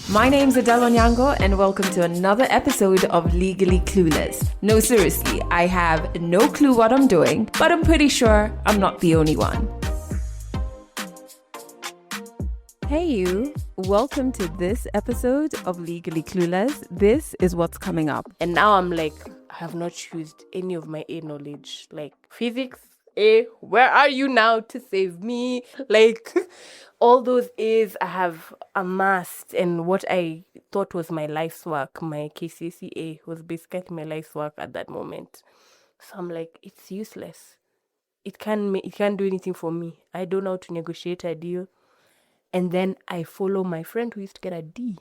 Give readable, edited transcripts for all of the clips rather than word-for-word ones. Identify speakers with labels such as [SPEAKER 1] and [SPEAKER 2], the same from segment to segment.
[SPEAKER 1] My name's Adele Onyango and welcome to another episode of Legally Clueless. No, seriously, I have no clue what I'm doing, but I'm pretty sure I'm not the only one. Hey you, welcome to this episode of Legally Clueless. This is what's coming up.
[SPEAKER 2] And now I'm like, I have not used any of my A knowledge. Like physics, A, where are you now to save me? Like all those A's I have amassed, and what I thought was my life's work, my KCSE A was basically my life's work at that moment. So I'm like, it's useless. It can't do anything for me. I don't know how to negotiate a deal. And then I follow my friend who used to get a D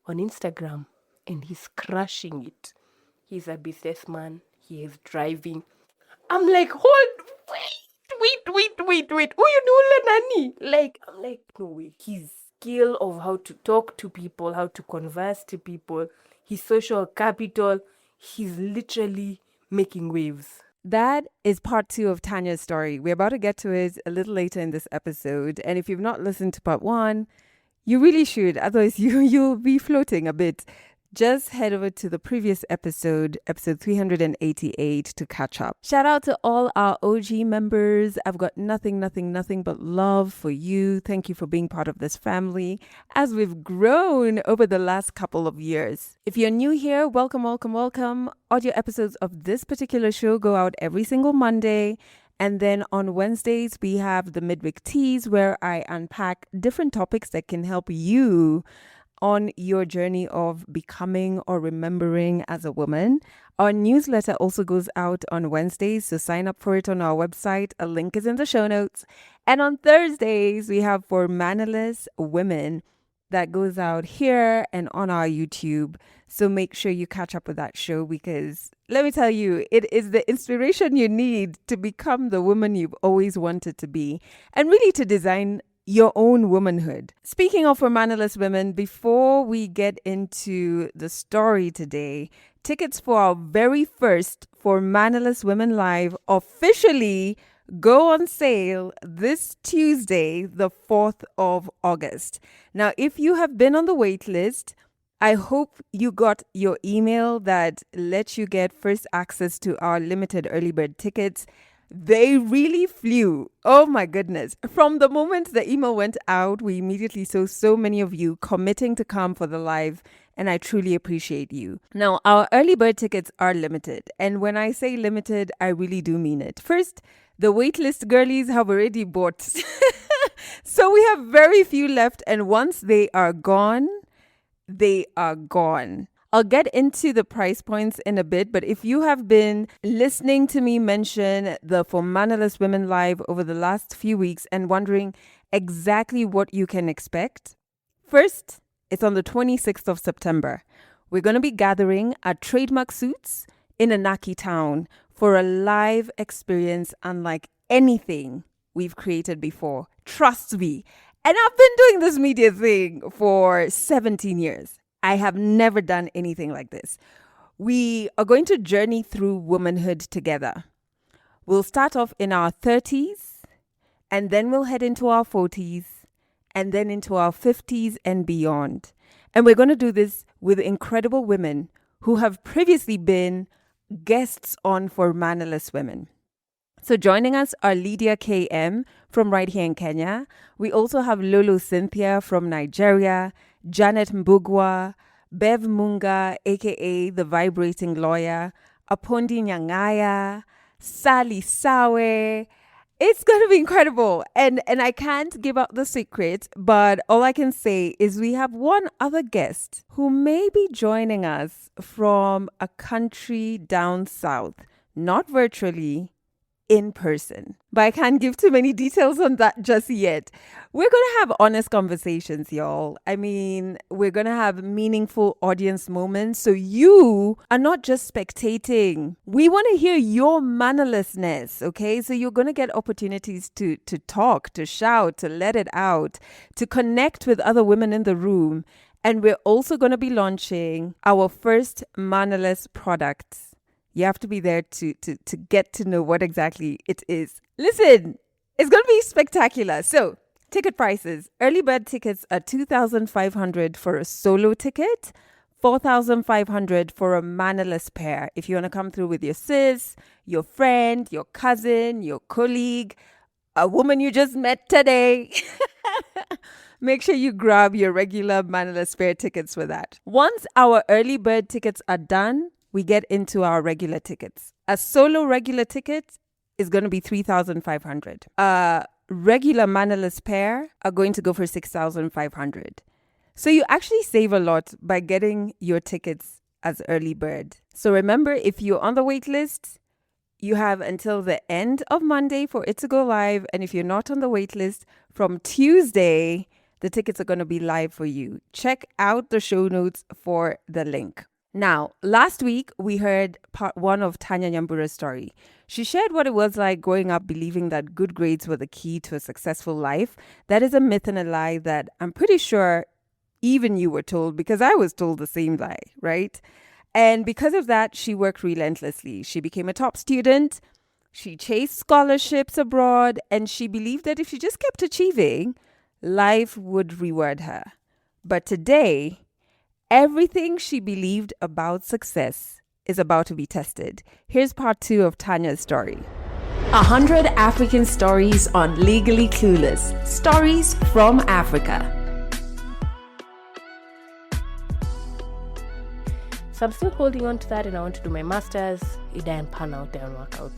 [SPEAKER 2] on Instagram, and he's crushing it. He's a businessman. He is driving. I'm like, wait. Who you know, Nani? Like, I'm like, no way. His skill of how to talk to people, how to converse to people, his social capital, he's literally making waves.
[SPEAKER 1] That is part 2 of Tanya's story. We're about to get to it a little later in this episode. And if you've not listened to part 1, you really should. Otherwise, you'll be floating a bit. Just head over to the previous episode 388 to catch up. Shout out to all our OG members. I've got nothing but love for you. Thank you for being part of this family as we've grown over the last couple of years. If you're new here, welcome. Audio episodes of this particular show go out every single Monday. And then on Wednesdays, we have the midweek teas where I unpack different topics that can help you on your journey of becoming or remembering as a woman. Our newsletter also goes out on Wednesdays, so sign up for it on our website. A link is in the show notes. And on Thursdays, we have For Mannerless Women that goes out here and on our YouTube. So make sure you catch up with that show because let me tell you, it is the inspiration you need to become the woman you've always wanted to be and really to design your own womanhood. Speaking of For Mannerless Women, before we get into the story today, tickets for our very first For Mannerless Women Live officially go on sale this Tuesday, the 4th of August. Now, if you have been on the wait list, I hope you got your email that lets you get first access to our limited early bird tickets. They really flew. Oh my goodness. From the moment the email went out, we immediately saw so many of you committing to come for the live, and I truly appreciate you. Now, our early bird tickets are limited, and when I say limited, I really do mean it. First, the waitlist girlies have already bought. So we have very few left, and once they are gone, they are gone. I'll get into the price points in a bit, but if you have been listening to me mention the For Mannerless Women Live over the last few weeks and wondering exactly what you can expect, first, it's on the 26th of September. We're going to be gathering at Trademark Suits in Anaki Town for a live experience unlike anything we've created before. Trust me. And I've been doing this media thing for 17 years. I have never done anything like this. We are going to journey through womanhood together. We'll start off in our 30s, and then we'll head into our 40s, and then into our 50s and beyond. And we're going to do this with incredible women who have previously been guests on For Mannerless Women. So joining us are Lydia KM from right here in Kenya. We also have Lolo Cynthia from Nigeria, Janet Mbugwa, Bev Munga, aka the Vibrating Lawyer, Apondi Nyangaya, Sally Sawe. It's going to be incredible. And I can't give out the secret, but all I can say is we have one other guest who may be joining us from a country down south, not virtually, in person. But I can't give too many details on that just yet. We're going to have honest conversations, y'all. I mean, we're going to have meaningful audience moments. So you are not just spectating. We want to hear your mannerlessness, okay? So you're going to get opportunities to talk, to shout, to let it out, to connect with other women in the room. And we're also going to be launching our first mannerless products. You have to be there to get to know what exactly it is. Listen, it's going to be spectacular. So Ticket prices. Early bird tickets are 2,500 for a solo ticket, 4,500 for a mannerless pair. If you want to come through with your sis, your friend, your cousin, your colleague, a woman you just met today, make sure you grab your regular mannerless pair tickets for that. Once our early bird tickets are done, we get into our regular tickets. A solo regular ticket is going to be 3,500. Regular mannerless pair are going to go for 6,500. So you actually save a lot by getting your tickets as early bird. So remember, if you're on the wait list, you have until the end of Monday for it to go live. And if you're not on the wait list, from Tuesday, the tickets are going to be live for you. Check out the show notes for the link. Now, last week, we heard part 1 of Tanya Nyambura's story. She shared what it was like growing up believing that good grades were the key to a successful life. That is a myth and a lie that I'm pretty sure even you were told, because I was told the same lie, right? And because of that, she worked relentlessly. She became a top student. She chased scholarships abroad, and she believed that if she just kept achieving, life would reward her. But today, everything she believed about success is about to be tested. Here's part 2 of Tanya's story.
[SPEAKER 3] 100 African stories on Legally Clueless. Stories from Africa.
[SPEAKER 2] So I'm still holding on to that, and I want to do my master's. It didn't pan out, didn't work out.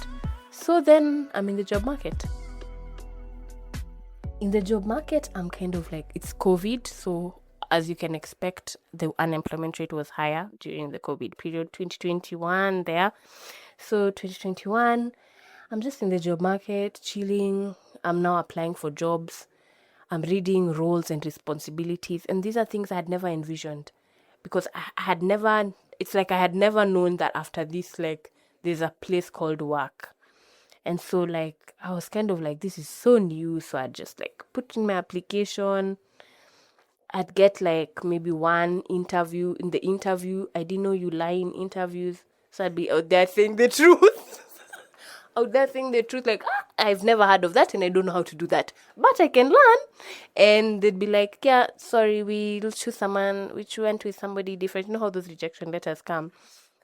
[SPEAKER 2] So then I'm in the job market. In the job market, I'm kind of like, it's COVID. So as you can expect, the unemployment rate was higher during the COVID period, 2021 there. So 2021, I'm just in the job market, chilling. I'm now applying for jobs. I'm reading roles and responsibilities. And these are things I had never envisioned, because I had never known that after this, like, there's a place called work. And so, like, I was kind of like, this is so new. So I'd just, like, put in my application. I'd get, like, maybe one interview. In the interview, I didn't know you lie in interviews. So I'd be out there saying the truth. Like, I've never heard of that and I don't know how to do that, but I can learn. And they'd be like, yeah, sorry, we'll choose someone, which went with somebody different. You know how those rejection letters come?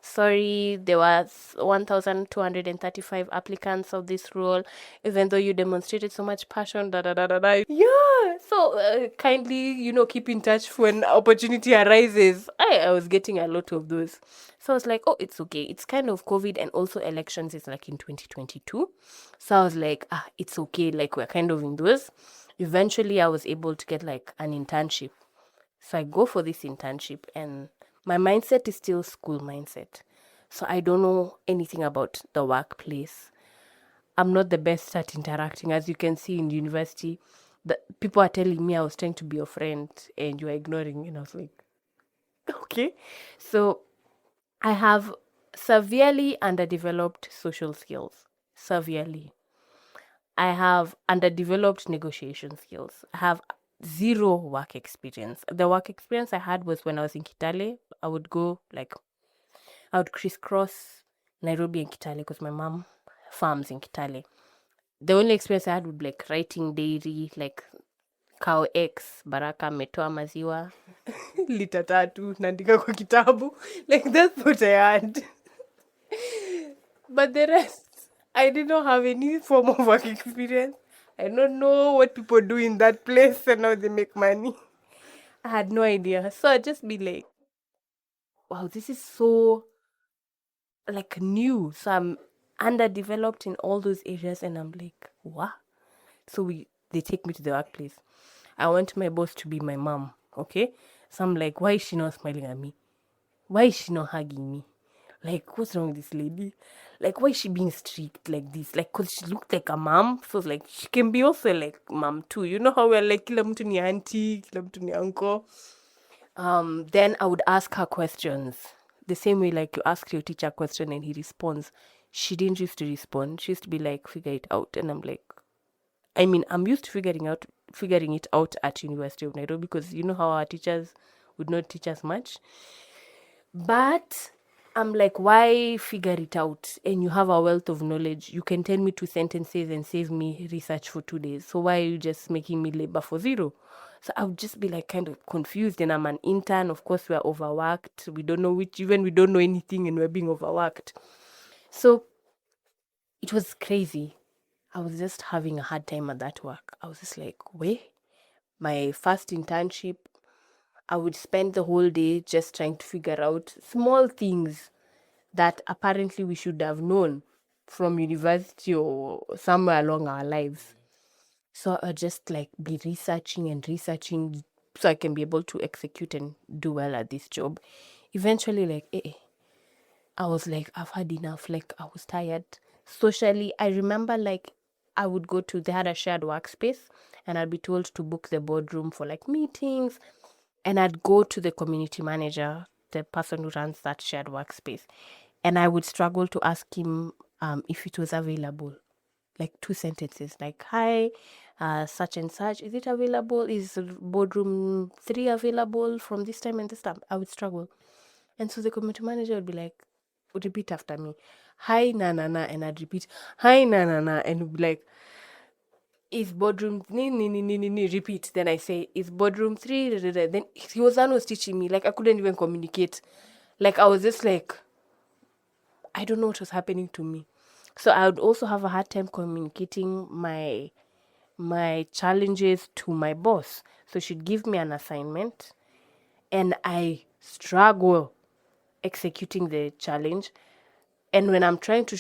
[SPEAKER 2] Sorry, there was 1,235 applicants of this role, even though you demonstrated so much passion, Yeah, so kindly, keep in touch when opportunity arises. I was getting a lot of those. So I was like, oh, it's okay. It's kind of COVID, and also elections is like in 2022. So I was like, it's okay. Like, we're kind of in those. Eventually, I was able to get like an internship. So I go for this internship, and my mindset is still school mindset. So I don't know anything about the workplace. I'm not the best at interacting. As you can see in university, the people are telling me I was trying to be your friend and you are ignoring me. And I was like, okay. So I have severely underdeveloped social skills. Severely. I have underdeveloped negotiation skills. I have zero work experience. The work experience I had was when I was in Kitale. I would crisscross Nairobi and Kitale because my mom farms in Kitale. The only experience I had would be like writing dairy, like cow X, Baraka ametoa maziwa, lita 3, naandika kwa kitabu. Like, that's what I had. But the rest, I did not have any form of work experience. I don't know what people do in that place and how they make money. I had no idea. So I'd just be like, wow, this is so, like, new. So I'm underdeveloped in all those areas, and I'm like, what? So they take me to the workplace. I want my boss to be my mom, okay? So I'm like, why is she not smiling at me? Why is she not hugging me? Like, what's wrong with this lady? Like, why is she being strict like this? Like, because she looked like a mom. So it's like, she can be also like mom too. You know how we're like, kila mtu ni auntie, kila mtu ni uncle. Then I would ask her questions. The same way like you ask your teacher a question and he responds. She didn't used to respond. She used to be like, figure it out. And I'm like, I'm used to figuring it out at University of Nairobi, because you know how our teachers would not teach us much. But I'm like, why figure it out? And you have a wealth of knowledge. You can tell me 2 sentences and save me research for 2 days. So why are you just making me labor for zero? So I would just be like kind of confused. And I'm an intern. Of course, we're overworked. We don't know we don't know anything and we're being overworked. So it was crazy. I was just having a hard time at that work. I was just like, wait, my first internship, I would spend the whole day just trying to figure out small things that apparently we should have known from university or somewhere along our lives. So I just like be researching and researching so I can be able to execute and do well at this job. Eventually, like, I was like, I've had enough. Like, I was tired. Socially, I remember like I would go to, they had a shared workspace and I'd be told to book the boardroom for like meetings. And I'd go to the community manager, the person who runs that shared workspace, and I would struggle to ask him if it was available. Like 2 sentences, like, hi, such and such, is it available? Is boardroom 3 available from this time and this time? I would struggle. And so the community manager would be like, would repeat after me, hi, na, na, na. And I'd repeat, hi, na, na, na. And would be like, is boardroom repeat. Then I say, is boardroom 3? Then he was teaching me. Like, I couldn't even communicate. Like, I was just like, I don't know what was happening to me. So I would also have a hard time communicating my challenges to my boss. So she'd give me an assignment and I struggle executing the challenge. And when I'm trying to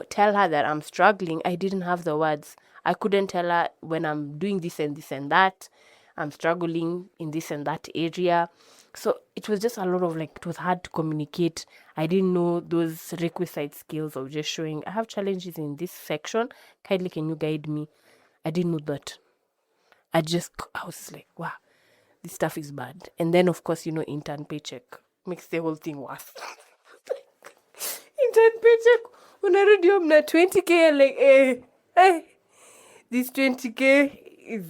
[SPEAKER 2] tell her that I'm struggling, I didn't have the words. I couldn't tell her when I'm doing this and this and that, I'm struggling in this and that area. So it was just a lot of like, it was hard to communicate. I didn't know those requisite skills of just showing, I have challenges in this section. Kindly, can you guide me? I didn't know that. I was like, wow, this stuff is bad. And then, of course, intern paycheck makes the whole thing worse. Intern paycheck, unarudi home na 20k, like, this 20k is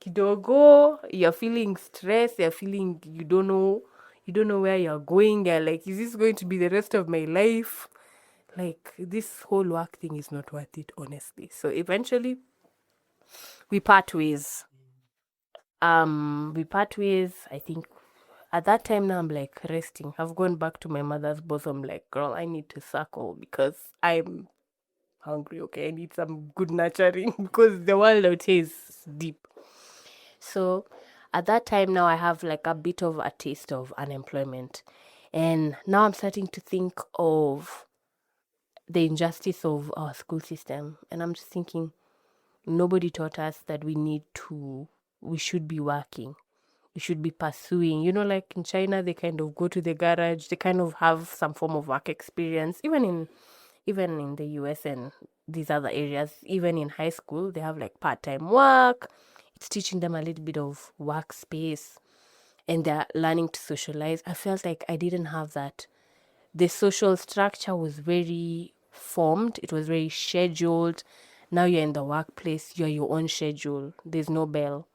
[SPEAKER 2] kidogo. You're feeling stressed, you're feeling you don't know where you're going. You're like, is this going to be the rest of my life? Like, this whole work thing is not worth it, honestly. So eventually we part ways. I think at that time now I'm like resting. I've gone back to my mother's bosom, like, girl, I need to suckle because I'm hungry. Okay, I need some good nurturing because the world out here is deep. So at that time now I have like a bit of a taste of unemployment. And now I'm starting to think of the injustice of our school system. And I'm just thinking, nobody taught us that we should be working. We should be pursuing. Like in China, they kind of go to the garage. They kind of have some form of work experience. Even in the US and these other areas, even in high school, they have like part-time work. It's teaching them a little bit of workspace and they're learning to socialize. I felt like I didn't have that. The social structure was very formed. It was very scheduled. Now you're in the workplace, you're your own schedule. There's no bell.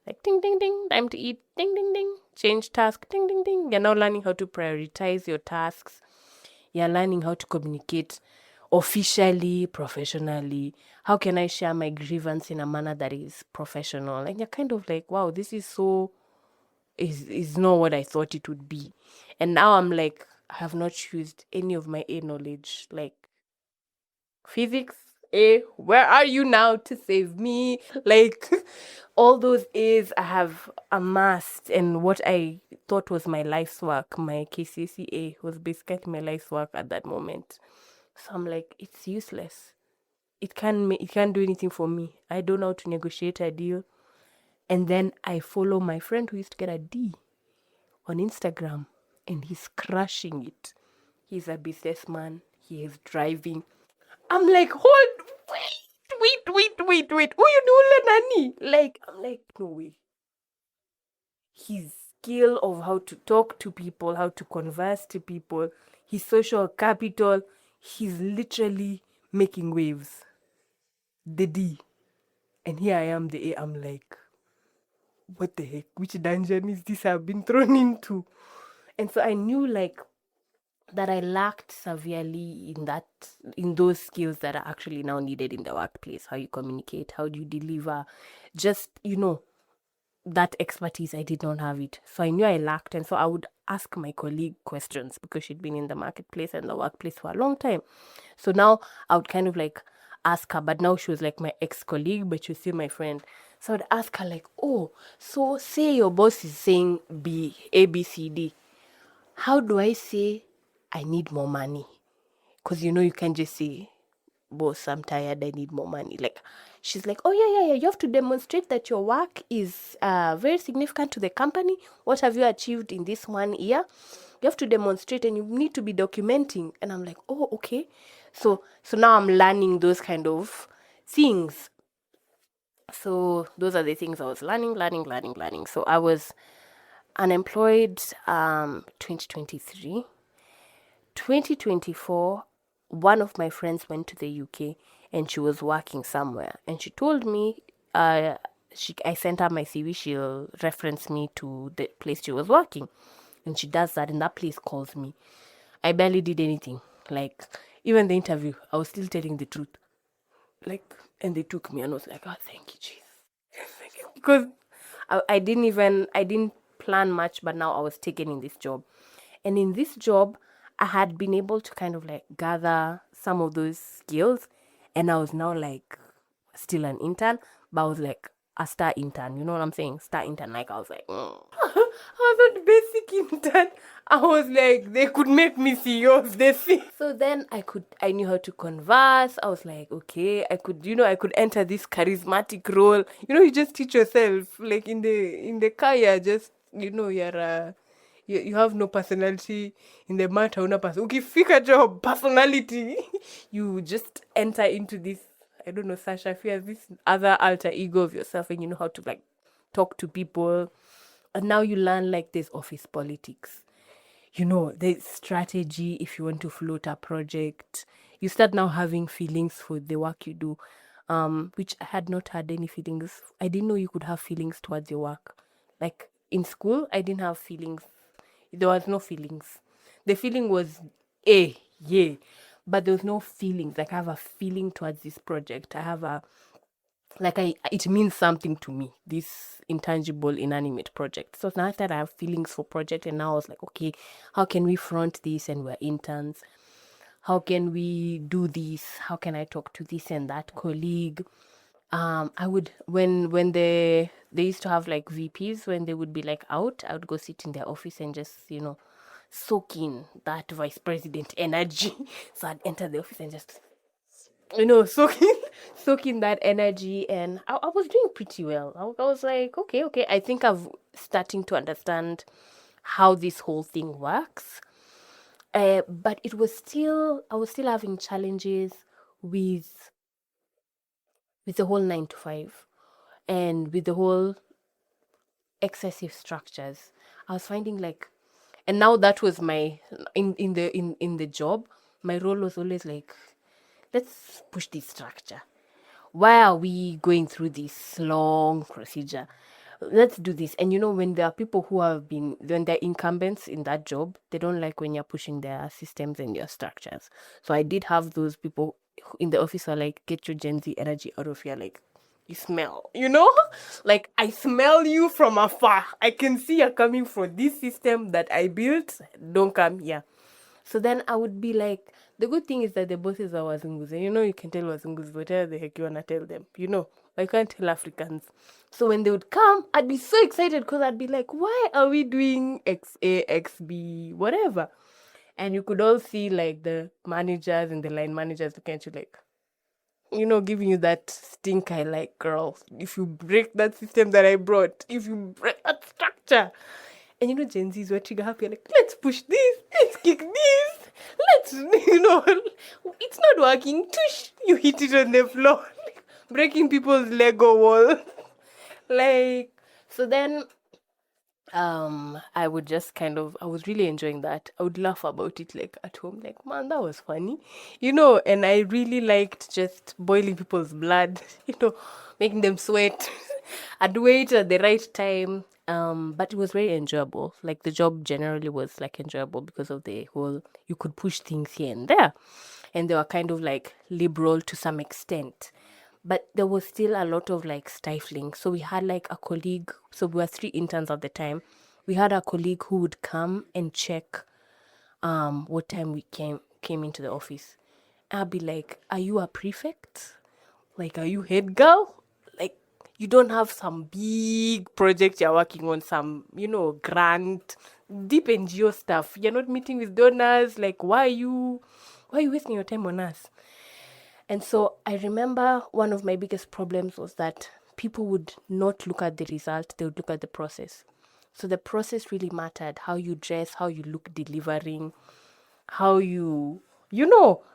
[SPEAKER 2] Like, ding, ding, ding, time to eat, ding, ding, ding, change task, ding, ding, ding. You're now learning how to prioritize your tasks. You're learning how to communicate officially, professionally. How can I share my grievance in a manner that is professional? And you're kind of like, wow, this is not what I thought it would be. And now I'm like, I have not used any of my A knowledge. Like, physics, where are you now to save me? Like, all those A's I have amassed, and what I thought was my life's work, my KCCA was basically my life's work at that moment. So I'm like, it's useless. It can't do anything for me. I don't know how to negotiate a deal. And then I follow my friend who used to get a D on Instagram, and he's crushing it. He's a businessman. He is driving. I'm like, wait. Who you know, Nani? Like, I'm like, no way. His skill of how to talk to people, how to converse to people, his social capital, he's literally making waves. The D. And here I am, the A. I'm like, what the heck? Which dungeon is this I've been thrown into? And so I knew, like, that I lacked severely in those skills that are actually now needed in the workplace. How you communicate, how do you deliver, just, that expertise. I did not have it. So I knew I lacked. And so I would ask my colleague questions because she'd been in the marketplace and the workplace for a long time. So now I would kind of like ask her, but now she was like my ex-colleague, but she was still my friend. So I would ask her like, oh, so say your boss is saying A, B, C, D. How do I say I need more money? Because you can't just say, boss, I'm tired, I need more money. Like, she's like, oh, yeah. You have to demonstrate that your work is very significant to the company. What have you achieved in this 1 year? You have to demonstrate and you need to be documenting. And I'm like, oh, okay. So now I'm learning those kind of things. So those are the things I was learning. So I was unemployed 2023. 2024, one of my friends went to the UK and she was working somewhere. And she told me, I sent her my CV, she'll reference me to the place she was working. And she does that and that place calls me. I barely did anything. Like, even the interview, I was still telling the truth. Like, and they took me and I was like, oh, thank you, Jesus. Because I didn't plan much, but now I was taken in this job. And in this job, I had been able to kind of like gather some of those skills. And I was now like still an intern, but I was like a star intern. You know what I'm saying? Star intern. Like I was like, I was a basic intern. I was like, they could make me CEO of this thing. So then I knew how to converse. I was like, okay, I could enter this charismatic role. You just teach yourself. Like in the car, you're just, you're you have no personality in the matter. Una ukifika job personality, you just enter into this, I don't know, Sasha fears this other alter ego of yourself, and you know how to like talk to people. And now you learn like there's office politics. There's strategy if you want to float a project. You start now having feelings for the work you do, which I had not had any feelings. I didn't know you could have feelings towards your work. Like in school, I didn't have feelings. There was no feelings. The feeling was yeah, but there was no feelings. Like I have a feeling towards this project. I have it means something to me, this intangible, inanimate project. So now that I have feelings for project, and now I was like, okay, how can we front this? And we're interns. How can we do this? How can I talk to this and that colleague? I would when they used to have like VPs, when they would be like out, I would go sit in their office and just soak in that vice president energy. So I'd enter the office and just soak in that energy, and I was doing pretty well. I was like, okay, I think I've starting to understand how this whole thing works. But I was still having challenges with the whole 9 to 5 and with the whole excessive structures. I was finding like, and now that was my in the job, my role was always like, let's push this structure. Why are we going through this long procedure? Let's do this. And when there are people when they're incumbents in that job, they don't like when you're pushing their systems and your structures. So I did have those people in the office who are like, get your Gen Z energy out of here. Like, you smell, like I smell you from afar. I can see you're coming from this system that I built. Don't come here. So then I would be like, the good thing is that the bosses are Wazungus. And you can tell Wazungus whatever the heck you want to tell them. I can't tell Africans. So when they would come, I'd be so excited because I'd be like, why are we doing XA, XB, whatever? And you could all see like the managers and the line managers looking at you like, giving you that stink eye like, girl, if you break that system that I brought, if you break that structure. And Gen Z is watching happy, like, let's push this, let's kick this, let's, it's not working, tush, you hit it on the floor, breaking people's Lego wall. Like, so then, I would just I was really enjoying that. I would laugh about it, like, at home, like, man, that was funny, and I really liked just boiling people's blood, making them sweat. I'd wait at the right time. But it was very enjoyable. Like the job generally was like enjoyable because of the whole, you could push things here and there. And they were kind of like liberal to some extent. But there was still a lot of like stifling. So we had like a colleague, so we were 3 interns at the time. We had a colleague who would come and check what time we came into the office. I'll be like, are you a prefect? Like, are you head girl? Like, you don't have some big project you're working on, some, grant, deep NGO stuff. You're not meeting with donors. Like, why are you wasting your time on us? And so I remember one of my biggest problems was that people would not look at the result, they would look at the process. So the process really mattered, how you dress, how you look delivering, how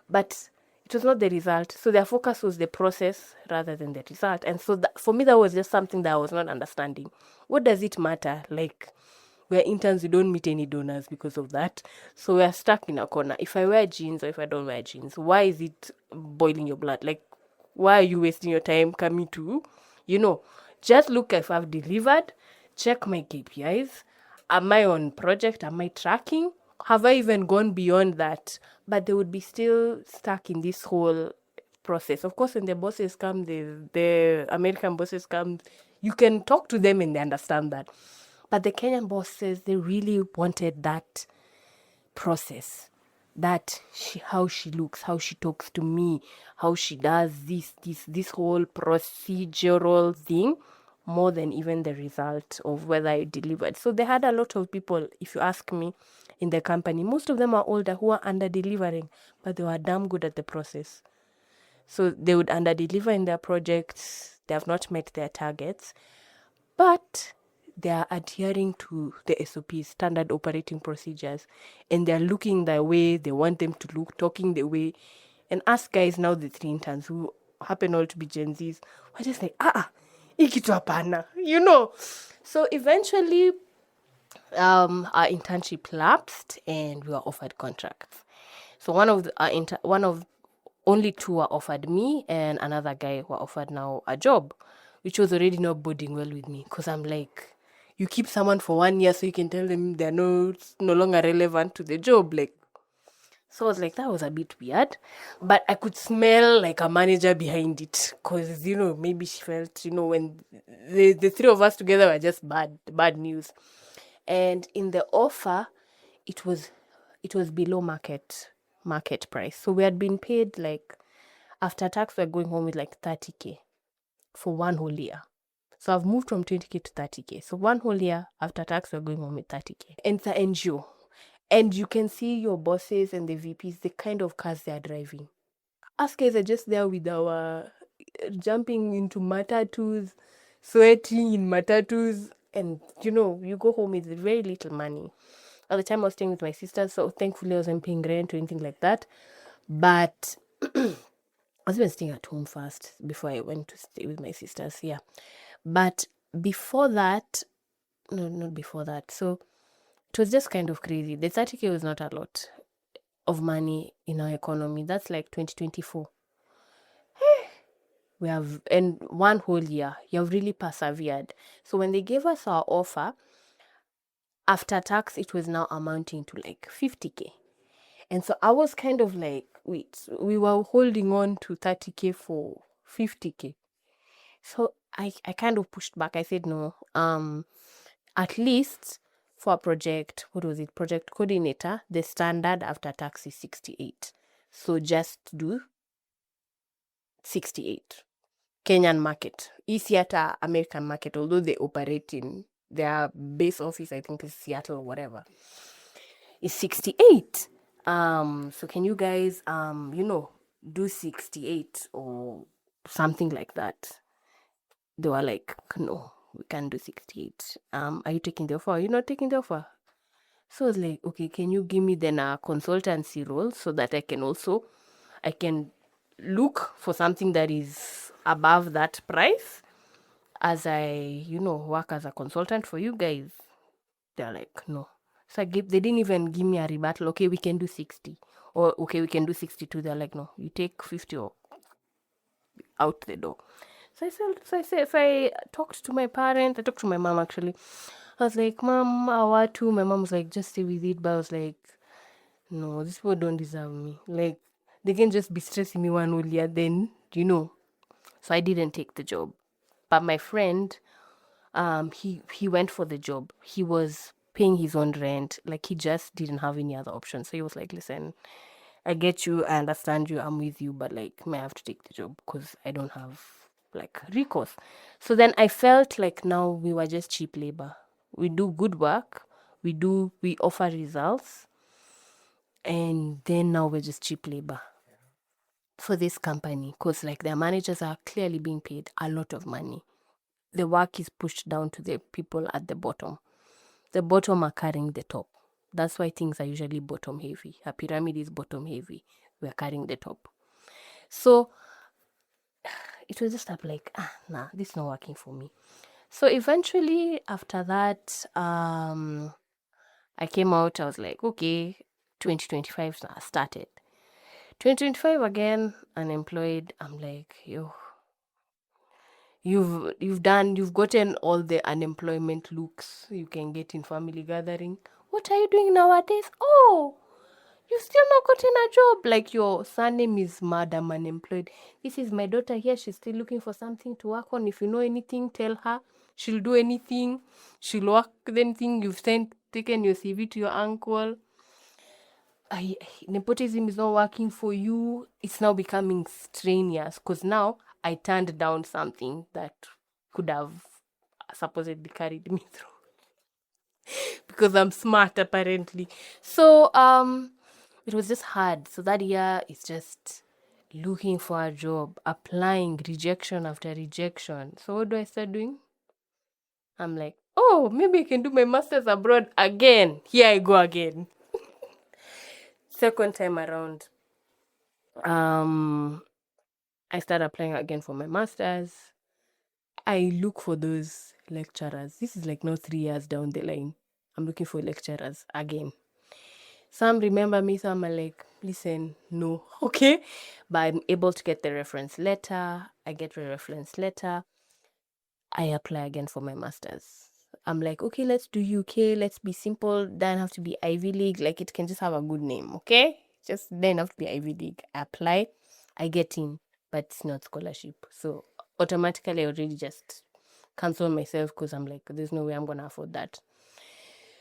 [SPEAKER 2] but it was not the result. So their focus was the process rather than the result. And so for me, that was just something that I was not understanding. What does it matter? Like, we're interns, we don't meet any donors because of that. So we're stuck in a corner. If I wear jeans or if I don't wear jeans, why is it boiling your blood? Like, why are you wasting your time coming to, just look if I've delivered, check my KPIs. Am I on project? Am I tracking? Have I even gone beyond that? But they would be still stuck in this whole process. Of course, when the bosses come, the American bosses come, you can talk to them and they understand that. But the Kenyan bosses, they really wanted that process, how she looks, how she talks to me, how she does this whole procedural thing, more than even the result of whether I delivered. So they had a lot of people, if you ask me, in the company. Most of them are older who are under delivering, but they were damn good at the process. So they would under deliver in their projects. They have not met their targets, but they are adhering to the SOPs, standard operating procedures, and they're looking the way they want them to look, talking the way. And us guys now, the 3 interns who happen all to be Gen Zs, we're just like, hii kitu hapana, So eventually, our internship lapsed and we were offered contracts. So one of only 2 were offered me, and another guy were offered now a job, which was already not boding well with me, because I'm like, you keep someone for 1 year so you can tell them they're no longer relevant to the job. Like, so I was like, that was a bit weird, but I could smell like a manager behind it, because maybe she felt when the 3 of us together were just bad news. And in the offer, it was below market price. So we had been paid, like, after tax, we're going home with like 30K for 1 whole year. So I've moved from 20K to 30K. So 1 whole year after tax, we're going home with 30K. And it's an NGO. And you can see your bosses and the VPs, the kind of cars they are driving. Us guys are just there with our jumping into matatus, sweating in matatus, and you go home with very little money. At the time I was staying with my sister, so thankfully I wasn't paying rent or anything like that. But I was even staying at home first before I went to stay with my sisters. Yeah. But before that, no, not before that. So it was just kind of crazy. The 30K was not a lot of money in our economy. That's like 2024. We have, and 1 whole year, you have really persevered. So when they gave us our offer, after tax, it was now amounting to like 50K. And so I was kind of like, wait, we were holding on to 30K for 50K. So I kind of pushed back. I said, no, at least for a project, what was it? Project coordinator, the standard after tax is 68. So just do 68. Kenyan market. Seattle American market, although they operate in their base office, I think is Seattle or whatever, is 68. So can you guys do 68 or something like that? They were like, no, we can't do 68. Are you taking the offer? Are you not taking the offer? So I was like, okay, can you give me then a consultancy role so that I can look for something that is above that price as I, work as a consultant for you guys? They're like, no. So they didn't even give me a rebuttal. Okay, we can do 60. Or, okay, we can do 62. They're like, no, you take 50 or out the door. So I said, I talked to my parents, I talked to my mom actually. I was like, Mom, our two. My mom was like, just stay with it. But I was like, no, these people don't deserve me. Like, they can just be stressing me one whole year, then, So I didn't take the job. But my friend, he went for the job. He was paying his own rent. Like, he just didn't have any other option. So he was like, listen, I get you, I understand you, I'm with you, but like, may I have to take the job because I don't have like recourse. So then I felt like now we were just cheap labor. We do good work, we offer results, and then now we're just cheap labor for this company because like their managers are clearly being paid a lot of money. The work is pushed down to the people at the bottom. The bottom are carrying the top. That's why things are usually bottom heavy. A pyramid is bottom heavy. We're carrying the top. So it was just up like, nah, this is not working for me. So eventually after that, I came out, I was like, okay, 2025 started. 2025 again, unemployed. I'm like, yo, you've gotten all the unemployment looks you can get in family gathering. What are you doing nowadays? Oh, you still not gotten a job. Like your surname is Madam Unemployed. This is my daughter here. She's still looking for something to work on. If you know anything, tell her. She'll do anything. She'll work anything you've taken your CV to your uncle. Nepotism is not working for you. It's now becoming strenuous because now I turned down something that could have supposedly carried me through because I'm smart apparently. So it was just hard. So that year is just looking for a job, applying, rejection after rejection. So what do I start doing? I'm like, oh, maybe I can do my master's abroad again. Here I go again. Second time around, I started applying again for my master's. I look for those lecturers. This is like now 3 years down the line. I'm looking for lecturers again. Some remember me, some are like, listen, no, okay. But I'm able to get the reference letter. I get the reference letter. I apply again for my master's. I'm like, okay, let's do UK. Let's be simple. Doesn't have to be Ivy League. Like it can just have a good name, okay? Just doesn't have to be Ivy League. I apply, I get in, but it's not scholarship. So automatically, I already just cancel myself because I'm like, there's no way I'm gonna afford that.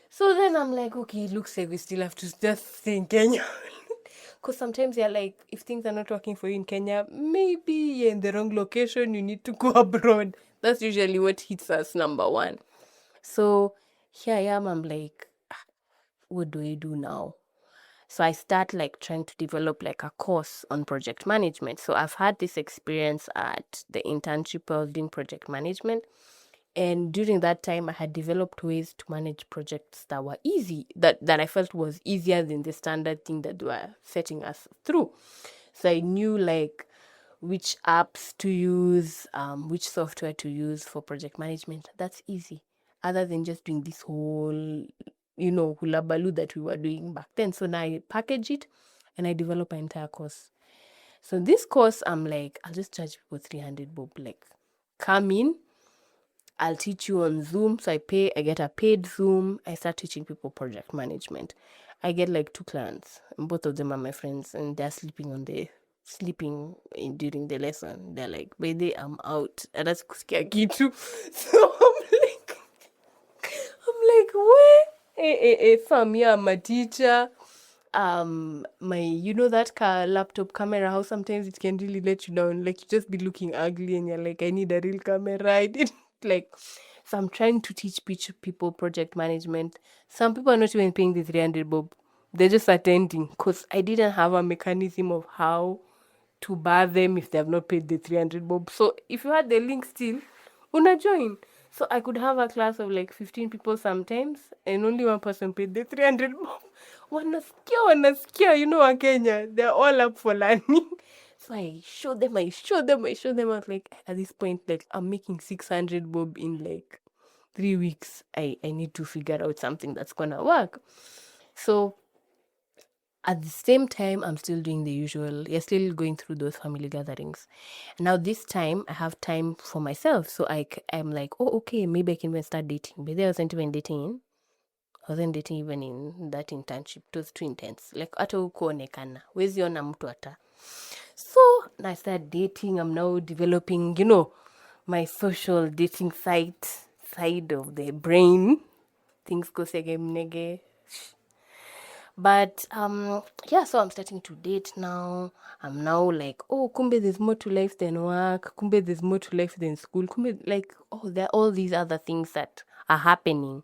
[SPEAKER 2] So then I'm like, okay, it looks like we still have to just stay in Kenya. Because sometimes you're like, if things are not working for you in Kenya, maybe you're in the wrong location, you need to go abroad. That's usually what hits us, number one. So here I am, I'm like, what do I do now? So I start like trying to develop like a course on project management. So I've had this experience at the internship I was doing project management. And during that time, I had developed ways to manage projects that were easy, that I felt was easier than the standard thing that they were setting us through. So I knew like which apps to use, which software to use for project management. That's easy, other than just doing this whole, hula baloo that we were doing back then. So now I package it and I develop an entire course. So this course, I'm like, I'll just charge people 300 bob. Like, come in, I'll teach you on Zoom. So I get a paid Zoom. I start teaching people project management. I get like 2 clients, and both of them are my friends, and they're sleeping during the lesson. They're like, baby, I'm out. And that's kusikia kitu. So I'm like, where? Fam, yeah, I'm a teacher. That laptop camera, how sometimes it can really let you down. Like you just be looking ugly and you're like, I need a real camera. I didn't like. So I'm trying to teach people project management. Some people are not even paying the 300 bob. They're just attending because I didn't have a mechanism of how to bar them if they have not paid the 300 bob. So if you had the link still, una join. So I could have a class of like 15 people sometimes and only one person paid the 300 bob. Wanasikia, wa Kenya. They're all up for learning. So I show them. I was like, at this point, like I'm making 600 bob in like 3 weeks. I need to figure out something that's gonna work. So At the same time, I'm still doing the usual. You're still going through those family gatherings. Now this time, I have time for myself. So I'm like, oh, okay, maybe I can even start dating. But I wasn't even dating. I wasn't dating even in that internship. It was too intense. Like, hata hukuonekana. Huwezi ona mtu hata. So, I started dating. I'm now developing, my social dating side of the brain. Things go sege mnege. But yeah, so I'm starting to date now. I'm now like, oh, kumbe there's more to life than work. Kumbe there's more to life than school. Kumbe, like, oh, there are all these other things that are happening.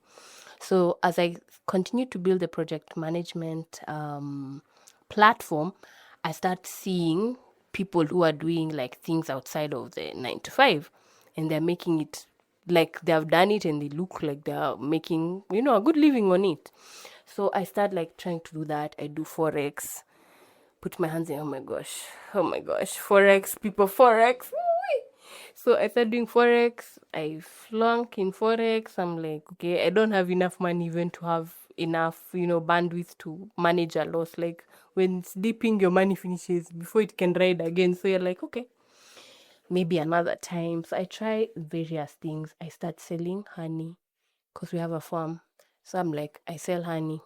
[SPEAKER 2] So as I continue to build the project management platform, I start seeing people who are doing like things outside of the 9 to 5, and they're making it like they have done it and they look like they are making, a good living on it. So I start like trying to do that. I do Forex, put my hands in, oh my gosh, Forex, people, Forex. So I started doing Forex. I flunk in Forex. I'm like, okay, I don't have enough money even to have enough, bandwidth to manage a loss. Like when it's dipping, your money finishes before it can ride again. So you're like, okay, maybe another time. So I try various things. I start selling honey because we have a farm. So I'm like, I sell honey.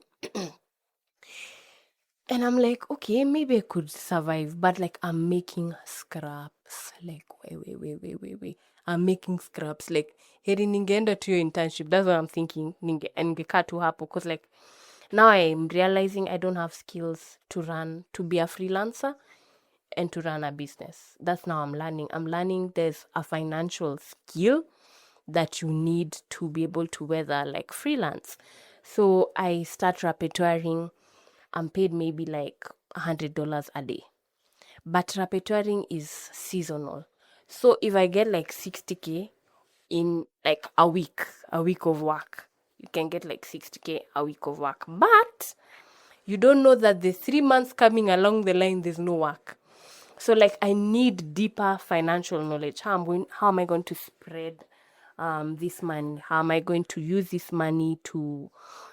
[SPEAKER 2] And I'm like, okay, maybe I could survive, but like I'm making scraps. Like, wait. I'm making scraps. Like, heri ningeenda to your internship. That's what I'm thinking. Ningekaa tu hapo. Because like, now I'm realizing I don't have skills to be a freelancer and to run a business. That's now I'm learning. I'm learning there's a financial skill that you need to be able to weather like freelance. So I start repertorying. I'm paid maybe like $100 a day. But repertorying is seasonal. So if I get like 60K in like a week of work, you can get like 60K a week of work. But you don't know that the 3 months coming along the line, there's no work. So like I need deeper financial knowledge. How am I going to spread this money? How am I going to use this money to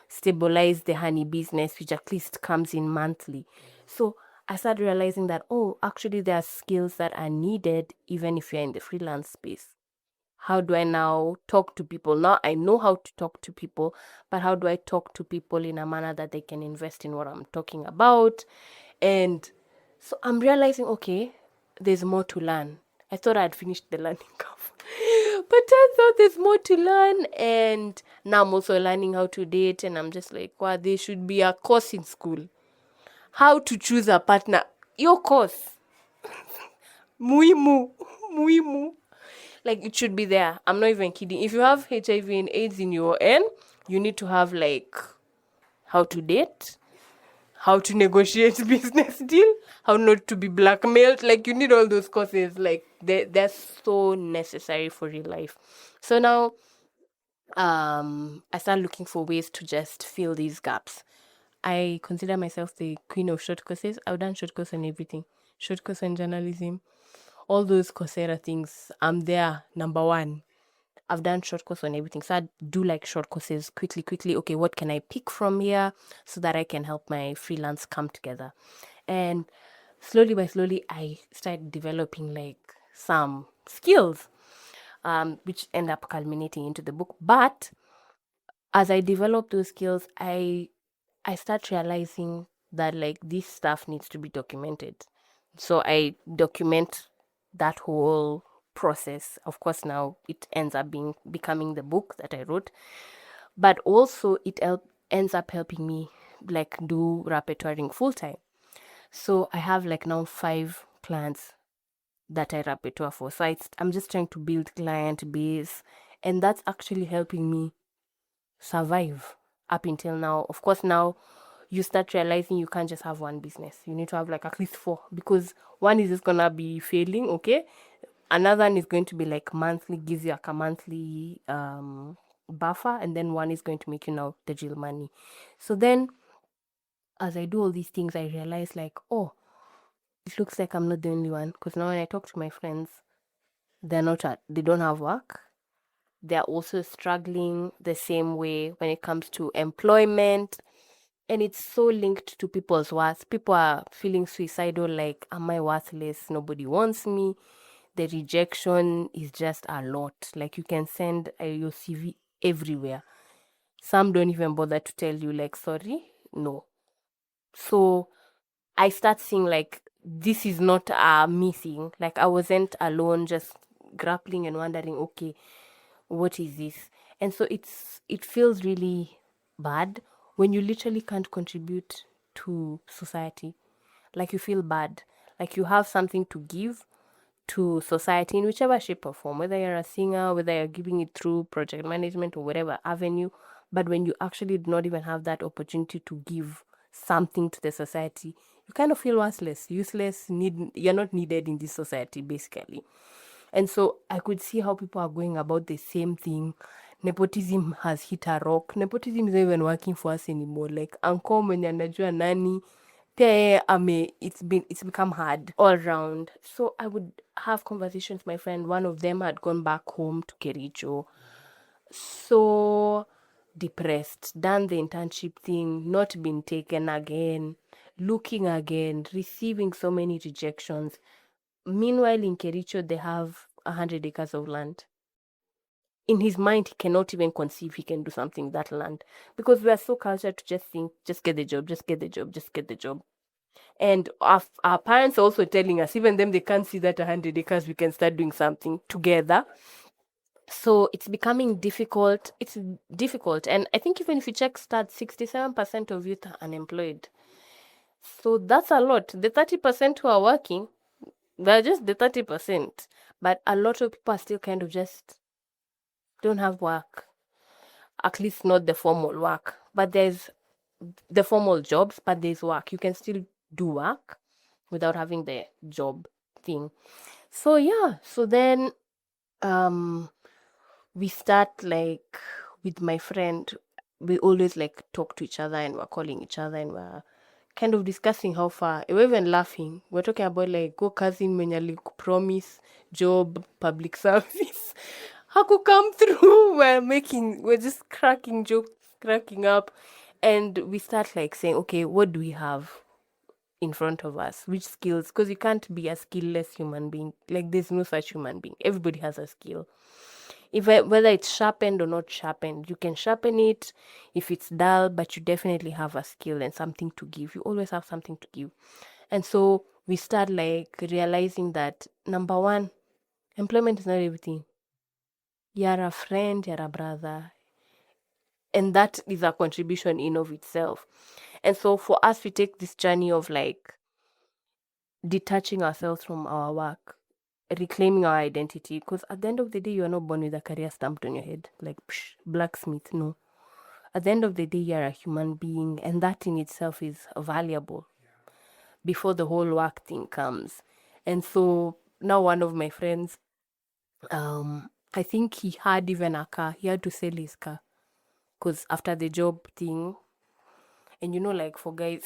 [SPEAKER 2] stabilize the honey business, which at least comes in monthly? So I started realizing that, oh, actually there are skills that are needed even if you're in the freelance space. How do I now talk to people? Now I know how to talk to people, but how do I talk to people in a manner that they can invest in what I'm talking about? And so I'm realizing, okay, there's more to learn. I thought I'd finished the learning curve. But turns out there's more to learn. And now I'm also learning how to date. And I'm just like, wow, there should be a course in school. How to choose a partner. Your course. Muimu. Like it should be there. I'm not even kidding. If you have HIV and AIDS in your N, you need to have like how to date, how to negotiate business deal, how not to be blackmailed. Like you need all those courses. Like they're so necessary for real life. So now I start looking for ways to just fill these gaps. I consider myself the queen of short courses. I've done short course on everything. Short course on journalism, all those Coursera things. I'm there, number one. I've done short course on everything. So I do like short courses quickly. Okay, what can I pick from here so that I can help my freelance come together? And slowly by slowly, I started developing like some skills, which end up culminating into the book. But as I develop those skills, I start realizing that like this stuff needs to be documented. So I document that whole process. Of course, now it ends up becoming the book that I wrote, but also it ends up helping me like do repertorying full time. So I have like now 5 clients that I repertoire for. So I'm just trying to build client base, and that's actually helping me survive up until now. Of course, now you start realizing you can't just have one business. You need to have like at least 4, because one is just gonna be failing, okay? Another one is going to be like monthly, gives you like a monthly buffer, and then one is going to make you now the real money. So then as I do all these things, I realize like, oh, it looks like I'm not the only one. Because now when I talk to my friends, they don't have work. They're also struggling the same way when it comes to employment. And it's so linked to people's worth. People are feeling suicidal, like, am I worthless? Nobody wants me. The rejection is just a lot. Like, you can send your CV everywhere. Some don't even bother to tell you, like, sorry, no. So I start seeing, like, this is not a me thing. Like, I wasn't alone, just grappling and wondering, okay, what is this? And so it feels really bad when you literally can't contribute to society. Like, you feel bad, like you have something to give to society in whichever shape or form, whether you're a singer, whether you're giving it through project management or whatever avenue. But when you actually do not even have that opportunity to give something to the society, you kind of feel worthless, useless, you're not needed in this society, basically. And so I could see how people are going about the same thing. Nepotism has hit a rock. Nepotism is not even working for us anymore. Like, uncle mwenye anajua nani, pia yeye it's become hard all around. So I would have conversations with my friend. One of them had gone back home to Kericho. So depressed, done the internship thing, not been taken again, looking again, receiving so many rejections. Meanwhile, in Kericho, they have 100 acres of land. In his mind, he cannot even conceive he can do something with that land, because we are so cultured to just think, just get the job, just get the job, just get the job. And our parents are also telling us, even them, they can't see that 100 acres, we can start doing something together. So it's becoming difficult. It's difficult. And I think even if you check stats, 67% of youth are unemployed. So that's a lot. The 30% who are working, they're just the 30%. But a lot of people are still kind of just don't have work. At least not the formal work. But there's the formal jobs, but there's work. You can still do work without having the job thing. So yeah. So then we start, like, with my friend, we always like talk to each other, and we're calling each other, and we're kind of discussing how far. We're even laughing. We're talking about, like, go cousin mwenye promise job, public service. Haku come through. We're just cracking jokes, cracking up. And we start, like, saying, okay, what do we have in front of us? Which skills? Because you can't be a skillless human being. Like, there's no such human being. Everybody has a skill. Whether it's sharpened or not sharpened, you can sharpen it if it's dull, but you definitely have a skill and something to give. You always have something to give. And so we start, like, realizing that, number one, employment is not everything. You're a friend, you're a brother, and that is a contribution in of itself. And so for us, we take this journey of, like, detaching ourselves from our work, reclaiming our identity, because at the end of the day, you are not born with a career stamped on your head, like, blacksmith. No, at the end of the day, you're a human being, and that in itself is valuable before the whole work thing comes. And so now one of my friends, I think he had even a car. He had to sell his car because after the job thing, and like, for guys,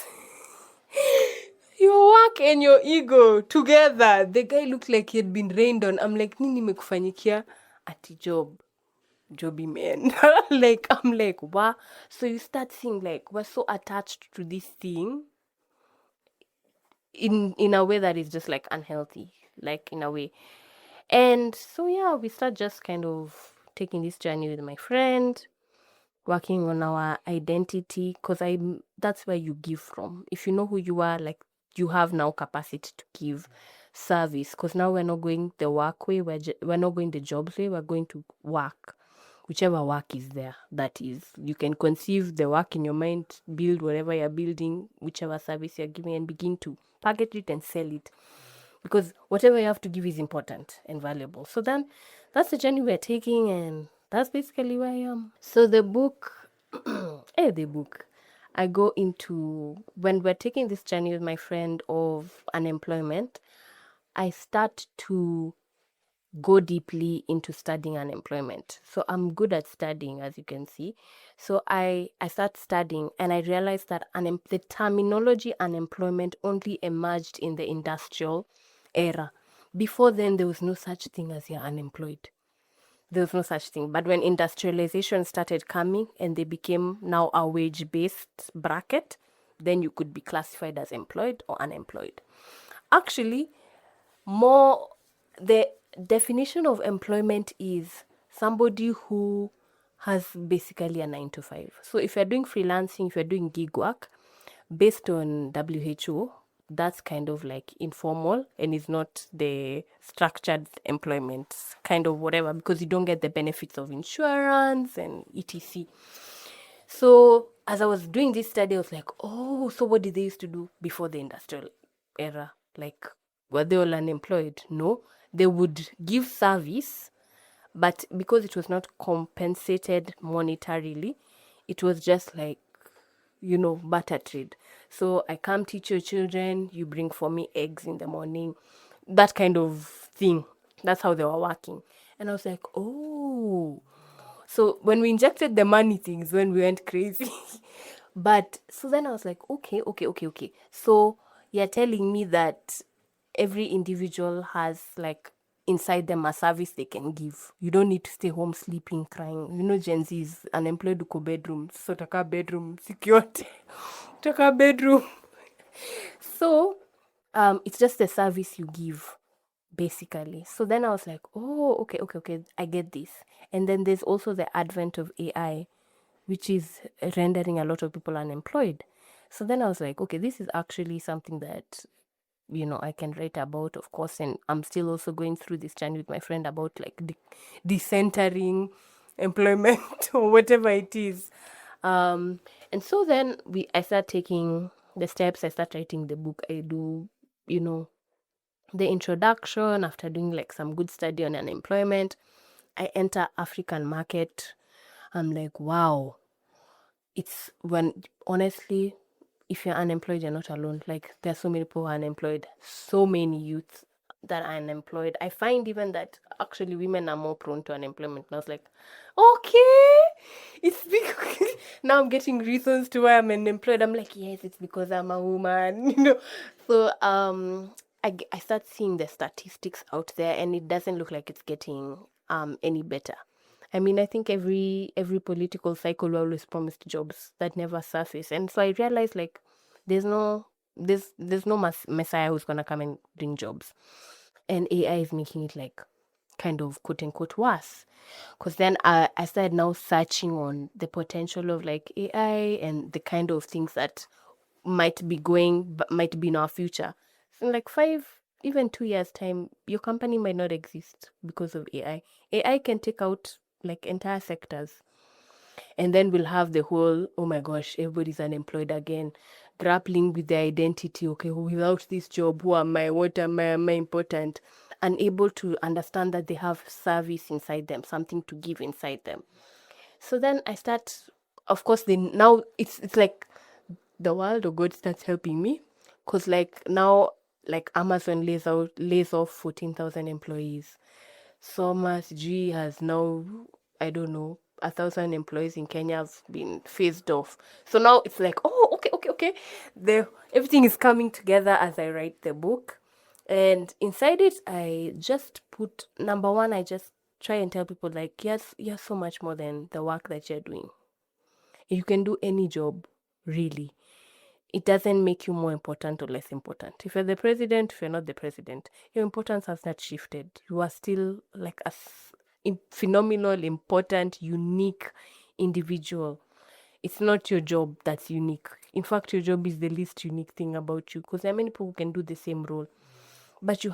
[SPEAKER 2] your work and your ego together. The guy looked like he had been rained on. I'm like, nini mekufanyikia? Ati jobby man. Like, I'm like, wow. So you start seeing, like, we're so attached to this thing in a way that is just, like, unhealthy, like, in a way. And so yeah, we start just kind of taking this journey with my friend, working on our identity, because that's where you give from. If you know who you are, like, you have now capacity to give service, because now we're not going the work way, we're not going the jobs way, we're going to work. Whichever work is there, that is, you can conceive the work in your mind, build whatever you're building, whichever service you're giving, and begin to package it and sell it, because whatever you have to give is important and valuable. So then that's the journey we're taking, and that's basically where I am. So the book, I go into, when we're taking this journey with my friend of unemployment, I start to go deeply into studying unemployment. So I'm good at studying, as you can see. So I start studying, and I realized that the terminology unemployment only emerged in the industrial era. Before then, there was no such thing as you're unemployed. There was no such thing. But when industrialization started coming and they became now a wage-based bracket, then you could be classified as employed or unemployed. Actually, more the definition of employment is somebody who has basically a 9 to 5. So if you're doing freelancing, if you're doing gig work, based on WHO, that's kind of like informal and is not the structured employment kind of whatever, because you don't get the benefits of insurance and etc. So as I was doing this study, I was like, oh, so what did they used to do before the industrial era? Like, were they all unemployed? No, they would give service, but because it was not compensated monetarily, it was just like, barter trade. So I come teach your children, you bring for me eggs in the morning, that kind of thing. That's how they were working. And I was like, oh. So when we injected the money things, when we went crazy. But so then I was like, okay. So you're telling me that every individual has like inside them a service they can give. You don't need to stay home sleeping, crying. Gen Z is unemployed uko bedroom. So taka bedroom security. Taka bedroom. So it's just the service you give, basically. So then I was like, oh, okay, I get this. And then there's also the advent of AI, which is rendering a lot of people unemployed. So then I was like, okay, this is actually something that I can write about, of course. And I'm still also going through this journey with my friend about like decentering employment or whatever it is. And so then I start taking the steps. I start writing the book. I do, the introduction. After doing like some good study on unemployment, I enter African market. I'm like, wow. It's when honestly, if you're unemployed, you're not alone. Like there's so many people who are unemployed, so many youths that are unemployed. I find even that actually women are more prone to unemployment. And I was like, okay, it's because now I'm getting reasons to why I'm unemployed. I'm like, yes, it's because I'm a woman, So I start seeing the statistics out there, and it doesn't look like it's getting any better. I mean, I think every political cycle will always promised jobs that never surface, and so I realized like there's no messiah who's gonna come and bring jobs, and AI is making it like kind of quote unquote worse. Because then I started now searching on the potential of like AI and the kind of things that might be in our future. So in like 5 even 2 years time, your company might not exist because of AI. AI can take out like entire sectors, and then we'll have the whole, oh my gosh, everybody's unemployed again, grappling with their identity. Okay, without this job, who am I? What am I important? Unable to understand that they have service inside them, something to give inside them. So then I start, of course, now it's like the world or God starts helping me, because like now, like Amazon lays off 14,000 employees. Somas G has now, I don't know, 1,000 employees in Kenya have been phased off. So now it's like, oh, okay. Everything is coming together as I write the book. And inside it, I just put, number one, I just try and tell people like, yes, you're so much more than the work that you're doing. You can do any job, really. It doesn't make you more important or less important. If you're the president, if you're not the president, your importance has not shifted. You are still like a phenomenal, important, unique individual. It's not your job that's unique. In fact, your job is the least unique thing about you, because there are many people who can do the same role. But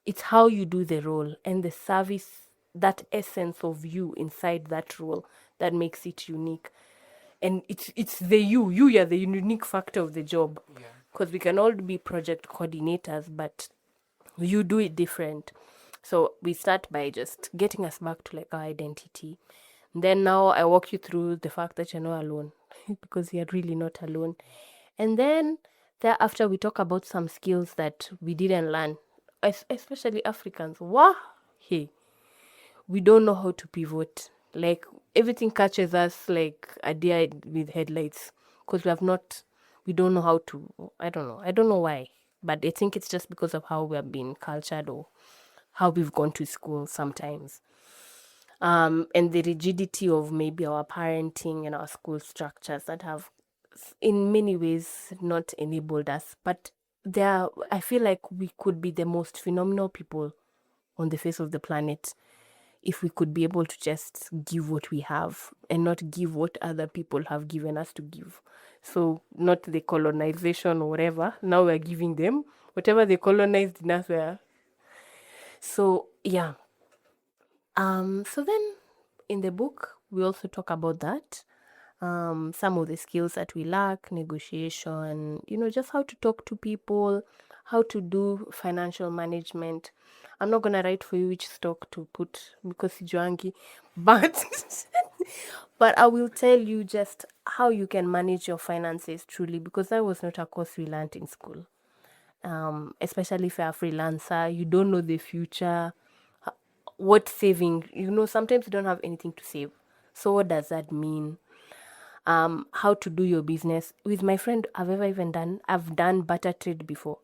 [SPEAKER 2] it's how you do the role and the service, that essence of you inside that role that makes it unique. And it's the you're the unique factor of the job, because we can all be project coordinators, but you do it different. So we start by just getting us back to like our identity. Then now I walk you through the fact that you're not alone, because you're really not alone. And then thereafter we talk about some skills that we didn't learn, especially Africans. Hey, we don't know how to pivot. Like everything catches us like a deer with headlights, because we don't know how to. I don't know why, but I think it's just because of how we have been cultured or how we've gone to school sometimes. and the rigidity of maybe our parenting and our school structures that have in many ways not enabled us. But I feel like we could be the most phenomenal people on the face of the planet if we could be able to just give what we have and not give what other people have given us to give. So not the colonization or whatever. Now we're giving them whatever they colonized in us were. So yeah. So then in the book we also talk about that. Some of the skills that we lack, negotiation, just how to talk to people, how to do financial management. I'm not gonna write for you which stock to put because sijuangi, but but I will tell you just how you can manage your finances truly, because that was not a course we learned in school. Especially if you're a freelancer, you don't know the future, what saving, sometimes you don't have anything to save. So what does that mean? How to do your business. With my friend, I've done barter trade before.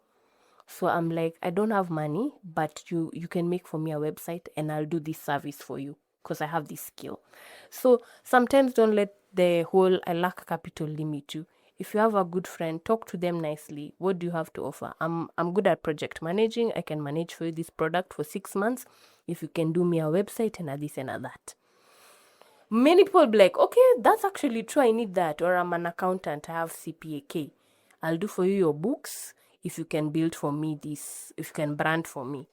[SPEAKER 2] So I'm like, I don't have money, but you can make for me a website and I'll do this service for you because I have this skill. So sometimes don't let the whole I lack capital limit you. If you have a good friend, talk to them nicely. What do you have to offer? I'm good at project managing. I can manage for you this product for 6 months. If you can do me a website and a this and a that. Many people will be like, okay, that's actually true. I need that. Or I'm an accountant. I have CPAK. I'll do for you your books if you can build for me this, if you can brand for me.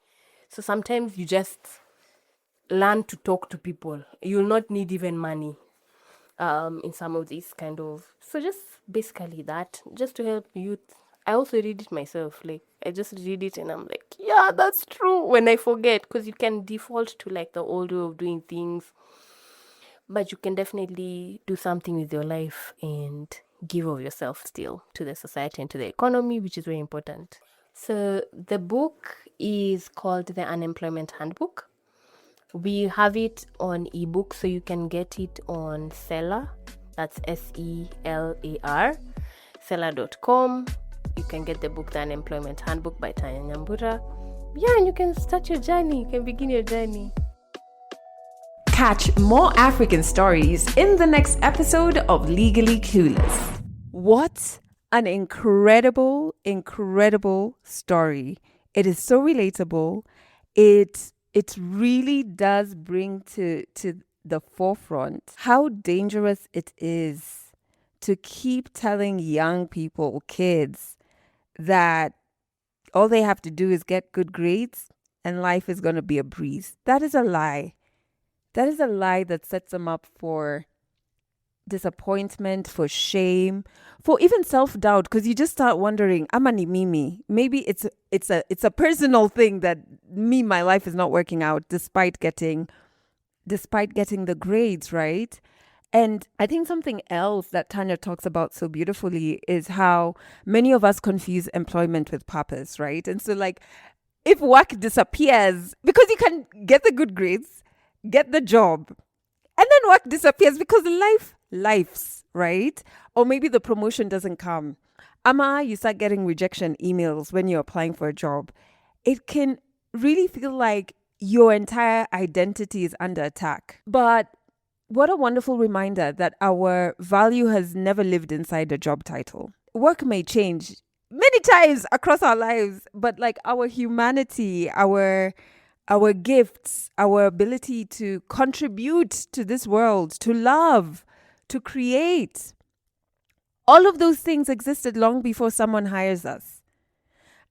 [SPEAKER 2] So sometimes you just learn to talk to people. You'll not need even money in some of these kind of. So just basically that, just to help youth. I also read it myself. Like, I just read it and I'm like, yeah, that's true. When I forget, because you can default to like the old way of doing things. But you can definitely do something with your life and give of yourself still to the society and to the economy, which is very important. So the book is called The Unemployment Handbook. We have it on ebook, so you can get it on Seller. That's SELAR, seller.com. You can get the book The Unemployment Handbook by Tanya Nyambura. Yeah, and you can start your journey. You can begin your journey.
[SPEAKER 3] Catch more African stories in the next episode of Legally Clueless.
[SPEAKER 1] What an incredible, incredible story. It is so relatable. It really does bring to the forefront how dangerous it is to keep telling young people, kids, that all they have to do is get good grades and life is going to be a breeze. That is a lie. That is a lie that sets them up for disappointment, for shame, for even self-doubt, because you just start wondering, amani mimi, maybe it's a personal thing that my life is not working out despite getting the grades, right? And I think something else that Tanya talks about so beautifully is how many of us confuse employment with purpose, right? And so like if work disappears because you can get the good grades, get the job, and then work disappears because life's, right? Or maybe the promotion doesn't come. You start getting rejection emails when you're applying for a job. It can really feel like your entire identity is under attack. But what a wonderful reminder that our value has never lived inside a job title. Work may change many times across our lives, but like our humanity, our gifts, our ability to contribute to this world, to love, to create, all of those things existed long before someone hires us.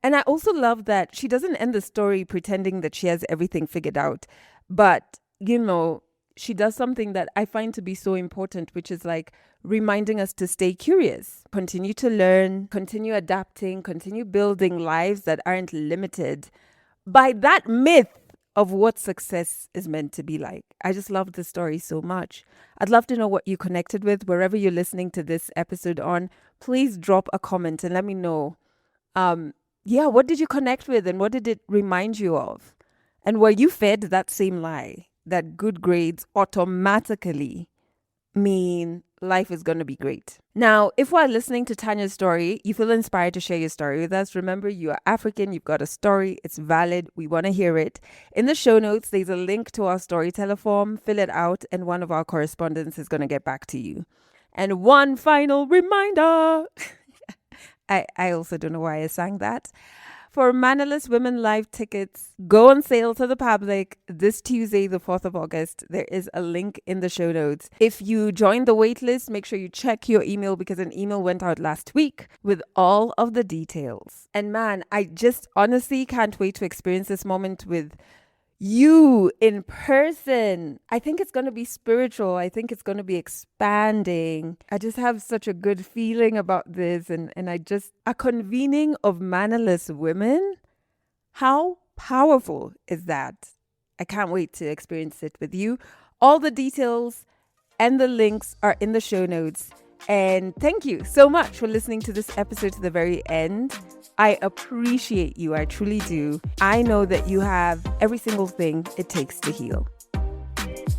[SPEAKER 1] And I also love that she doesn't end the story pretending that she has everything figured out. But, she does something that I find to be so important, which is like reminding us to stay curious, continue to learn, continue adapting, continue building lives that aren't limited by that myth of what success is meant to be like. I just love the story so much. I'd love to know what you connected with wherever you're listening to this episode on. Please drop a comment and let me know. What did you connect with and what did it remind you of? And were you fed that same lie that good grades automatically mean life is going to be great. Now, if while listening to Tanya's story, you feel inspired to share your story with us, remember you are African, you've got a story, it's valid, we want to hear it. In the show notes, there's a link to our storyteller form. Fill it out and one of our correspondents is going to get back to you. And one final reminder. I also don't know why I sang that. For Manaless Women Live tickets, go on sale to the public this Tuesday, the 4th of August. There is a link in the show notes. If you join the waitlist, make sure you check your email because an email went out last week with all of the details. And man, I just honestly can't wait to experience this moment with you in person. I think it's going to be spiritual. I think it's going to be expanding. I just have such a good feeling about this. And I just, a convening of mannerless women. How powerful is that? I can't wait to experience it with you. All the details and the links are in the show notes. And thank you so much for listening to this episode to the very end. I appreciate you. I truly do. I know that you have every single thing it takes to heal.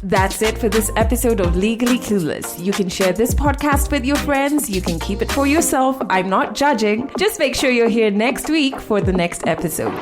[SPEAKER 3] That's it for this episode of Legally Clueless. You can share this podcast with your friends. You can keep it for yourself. I'm not judging. Just make sure you're here next week for the next episode.